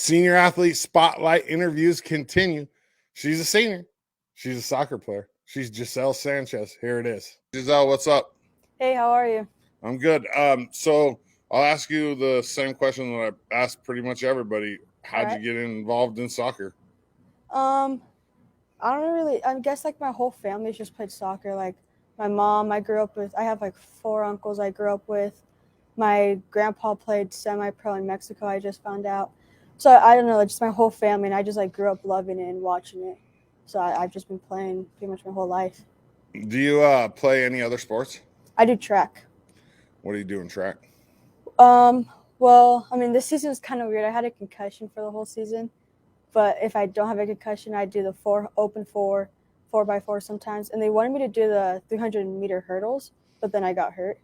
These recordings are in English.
Senior athlete spotlight interviews continue. She's a senior. She's a soccer player. She's Giselle Sanchez. Here it is. Giselle, what's up? Hey, how are you? I'm good. So I'll ask you the same question that I asked pretty much everybody. How'd you get involved in soccer? I don't really. I guess like my whole family's just played soccer. Like my mom, I grew up with. I have like 4 uncles I grew up with. My grandpa played semi-pro in Mexico. I just found out. So I don't know, like just my whole family, and I just like grew up loving it and watching it. So I've just been playing pretty much my whole life. Do you play any other sports? I do track. What do you do in track? Well, I mean, this season was kind of weird. I had a concussion for the whole season, but if I don't have a concussion, I do the open 4x4 sometimes. And they wanted me to do the 300-meter hurdles, but then I got hurt.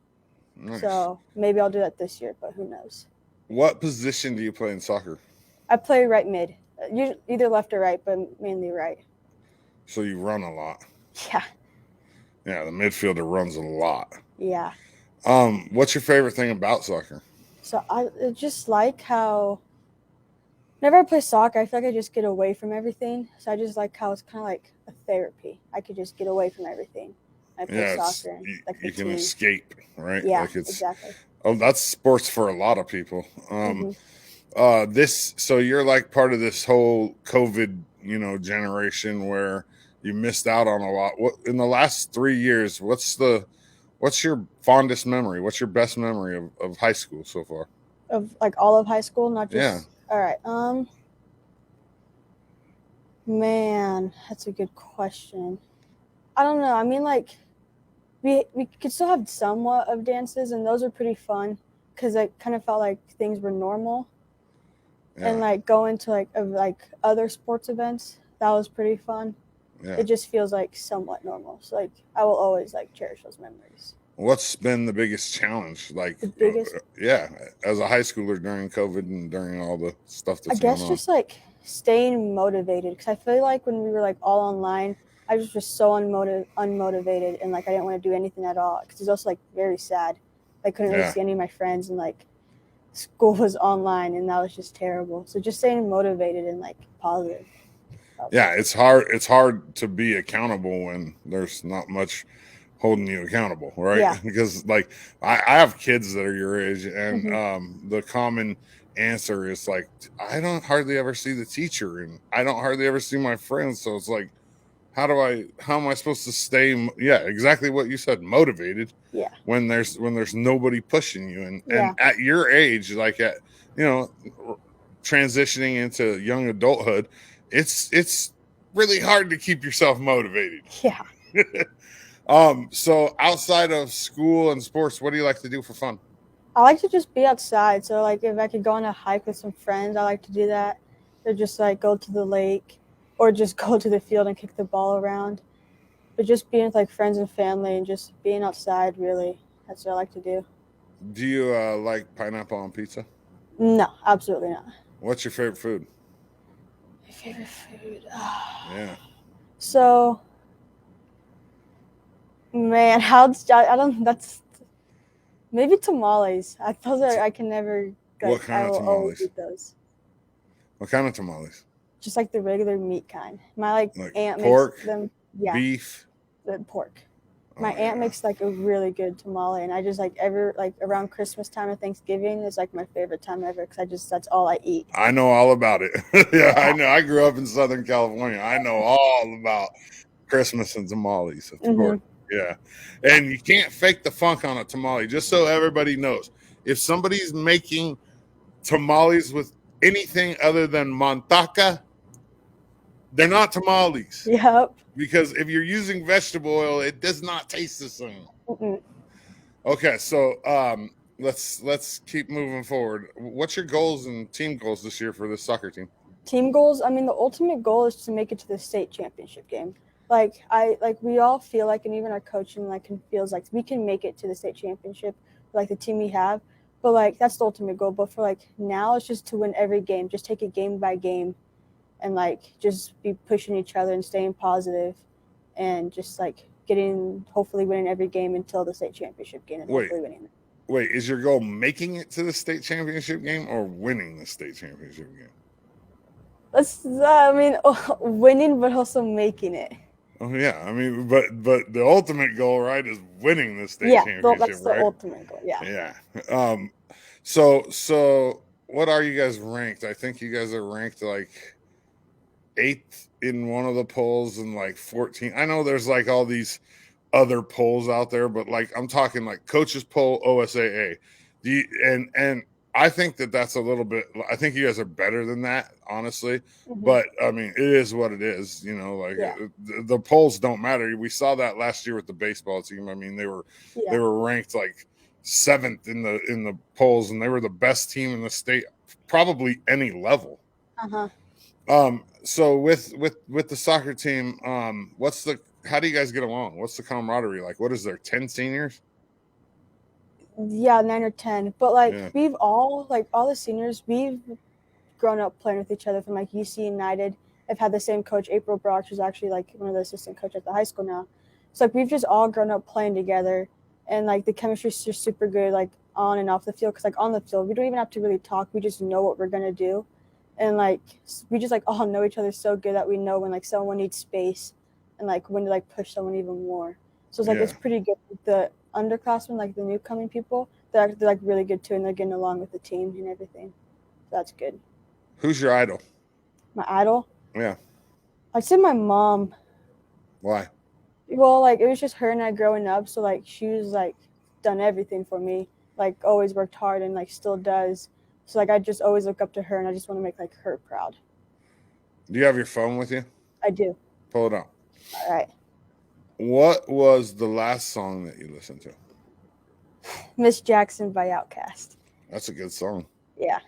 Nice. So maybe I'll do that this year, but who knows? What position do you play in soccer? I play right mid, either left or right, but mainly right. So you run a lot. Yeah. Yeah, the midfielder runs a lot. Yeah. What's your favorite thing about soccer? So I just like how whenever I play soccer, I feel like I just get away from everything. So I just like how it's kind of like a therapy. I could just get away from everything. I play soccer. You can escape, right? Yeah, exactly. Oh, that's sports for a lot of people. So you're like part of this whole COVID, generation where you missed out on a lot. What in the last 3 years? What's your fondest memory? What's your best memory of high school so far? Of like all of high school, not just all right. Man, that's a good question. I don't know. I mean, like we could still have somewhat of dances, and those are pretty fun because it kind of felt like things were normal. Yeah. And like going to like other sports events, that was pretty fun. Yeah. It just feels like somewhat normal. So like I will always like cherish those memories. What's been the biggest challenge? Like the biggest, as a high schooler during COVID and during all the stuff that's going on. I guess just like staying motivated, because I feel like when we were like all online, I was just so unmotivated, and like I didn't want to do anything at all because it's also like very sad. I couldn't really see any of my friends, and like school was online, and that was just terrible. So just staying motivated and like positive. Yeah, it's hard. It's hard to be accountable when there's not much holding you accountable, right? Yeah. Because like I have kids that are your age, and the common answer is like, I don't hardly ever see the teacher, and I don't hardly ever see my friends. So it's like, how am I supposed to stay? Yeah, exactly what you said, motivated. Yeah. When there's nobody pushing you, and at your age, like at transitioning into young adulthood, it's really hard to keep yourself motivated. Yeah. So outside of school and sports, what do you like to do for fun? I like to just be outside. So like if I could go on a hike with some friends, I like to do that. Or just like go to the lake, or just go to the field and kick the ball around. But just being with like friends and family and just being outside, really, that's what I like to do. Do you like pineapple on pizza? No, absolutely not. What's your favorite food? My favorite food? Yeah. So, man, that's maybe tamales. I can never. Like, what kind of tamales? I will always eat those. What kind of tamales? Just like the regular meat kind. My aunt pork, makes them. Yeah. Beef. The pork. My aunt makes like a really good tamale, and I just like around Christmas time and Thanksgiving is like my favorite time ever because that's all I eat. I know all about it. I know. I grew up in Southern California. I know all about Christmas and tamales. Of course. Yeah. And you can't fake the funk on a tamale, just so everybody knows. If somebody's making tamales with anything other than manteca, they're not tamales. Yep. Because if you're using vegetable oil, it does not taste the same. Okay, so let's keep moving forward. What's your goals and team goals this year for this soccer team? Team goals? I mean, the ultimate goal is to make it to the state championship game. We all feel like, and even our coaching feels like we can make it to the state championship, like the team we have. But like that's the ultimate goal. But for like now, it's just to win every game. Just take it game by game. And like just be pushing each other and staying positive, and just like hopefully winning every game until the state championship game, and hopefully winning it. Wait, is your goal making it to the state championship game or winning the state championship game? winning, but also making it. Oh yeah, I mean, but the ultimate goal, right, is winning the state Yeah, championship, that's the right? ultimate goal. Yeah. Yeah. So what are you guys ranked? I think you guys are ranked like 8th in one of the polls and like 14. I know there's like all these other polls out there, but like I'm talking like coaches poll, OSAA. And I think that's a little bit. I think you guys are better than that, honestly. But I mean, it is what it is. You know, like Yeah. the polls don't matter. We saw that last year with the baseball team. I mean, they were ranked like 7th in the polls, and they were the best team in the state, probably any level. So with the soccer team, how do you guys get along? What's the camaraderie like? What is there, 10 seniors? Yeah, 9 or 10. But we've all the seniors, we've grown up playing with each other from like UC United. I've had the same coach, April Brock, who's actually like one of the assistant coaches at the high school now. So like we've just all grown up playing together, and like the chemistry's just super good, like on and off the field. Because like on the field, we don't even have to really talk. We just know what we're gonna do, and like we just like all know each other so good that we know when like someone needs space, and like when to like push someone even more. So it's like it's pretty good. The underclassmen, like the new coming people, they're like really good too, and they're getting along with the team and everything. So that's good. Who's your idol? My idol? Yeah. I'd say my mom. Why? Well, like it was just her and I growing up, so like she was like done everything for me, like always worked hard and like still does. So like I just always look up to her, and I just want to make like her proud. Do you have your phone with you? I do. Pull it out. All right. What was the last song that you listened to? Miss Jackson by Outkast. That's a good song. Yeah.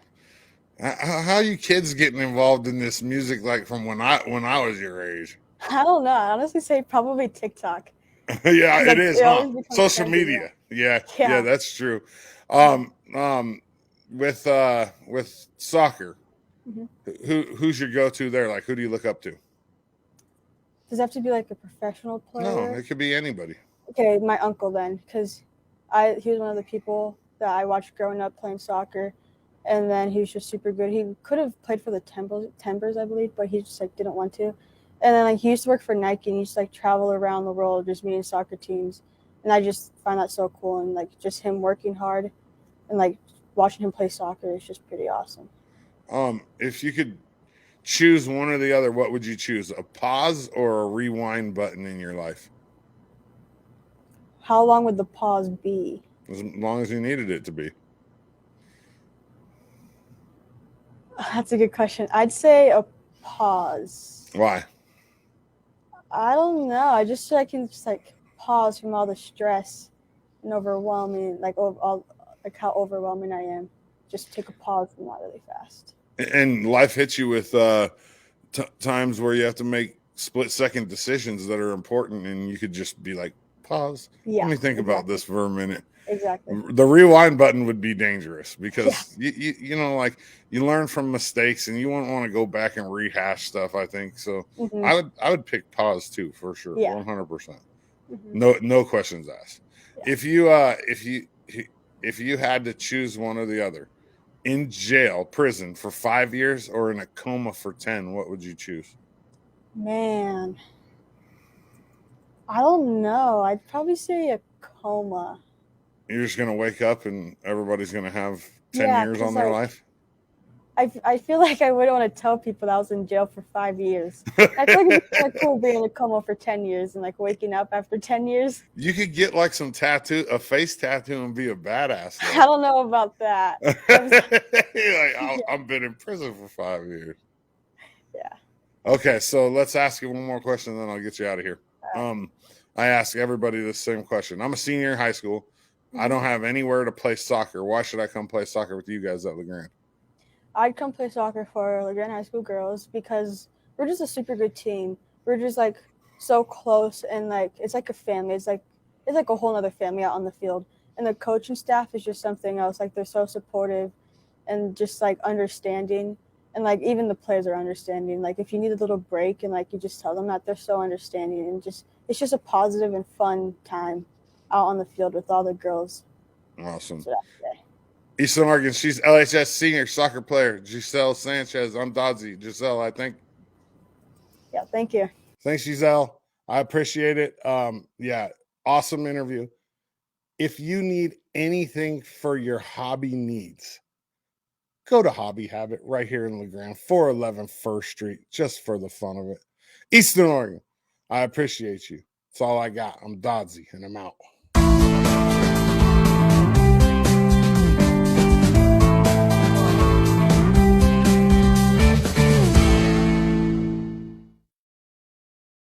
How are you kids getting involved in this music like from when I was your age? I don't know. I honestly say probably TikTok. Yeah, like, it is, huh? Social trendy, media. Yeah, that's true. With soccer, who's your go-to there? Like, who do you look up to? Does it have to be like a professional player? No, it could be anybody. Okay, my uncle then, because he was one of the people that I watched growing up playing soccer, and then he was just super good. He could have played for the Timbers, I believe, but he just like didn't want to. And then like he used to work for Nike, and he used to like travel around the world just meeting soccer teams, and I just find that so cool. And like just him working hard, and like watching him play soccer is just pretty awesome. If you could choose one or the other, what would you choose? A pause or a rewind button in your life? How long would the pause be? As long as you needed it to be. That's a good question. I'd say a pause. Why? I don't know. I just feel I can just like pause from all the stress and overwhelming, like all like how overwhelming I am. Just take a pause from that really fast. And life hits you with times where you have to make split-second decisions that are important, and you could just be like, pause. Yeah, let me think about this for a minute. Exactly. The rewind button would be dangerous because you know, like you learn from mistakes, and you wouldn't want to go back and rehash stuff. I think so. I would pick pause too for sure. 100%. No questions asked. Yeah. If you had to choose one or the other, in jail, prison for 5 years, or in a coma for 10, what would you choose? Man, I don't know. I'd probably say a coma. You're just going to wake up and everybody's going to have 10 years on their life? I feel like I wouldn't want to tell people that I was in jail for 5 years. I feel like it'd be kind of cool being in a coma for 10 years and like waking up after 10 years. You could get like a face tattoo, and be a badass. Though. I don't know about that. I've been in prison for 5 years. Yeah. Okay, so let's ask you one more question, and then I'll get you out of here. I ask everybody the same question. I'm a senior in high school. I don't have anywhere to play soccer. Why should I come play soccer with you guys at LeGrand? I'd come play soccer for LeGrand High School girls because we're just a super good team. We're just like so close, and like it's like a family. It's like a whole other family out on the field. And the coaching staff is just something else. Like they're so supportive and just like understanding. And like even the players are understanding. Like if you need a little break and like you just tell them that, they're so understanding, and just it's just a positive and fun time out on the field with all the girls. Awesome. So that's it. Eastern Oregon. She's LHS senior soccer player, Giselle Sanchez. I'm Dodzy. Giselle, I think. Yeah, thank you. Thanks, Giselle. I appreciate it. Yeah, awesome interview. If you need anything for your hobby needs, go to Hobby Habit right here in LeGrand, 411 First Street, just for the fun of it. Eastern Oregon, I appreciate you. That's all I got. I'm Dodzy, and I'm out.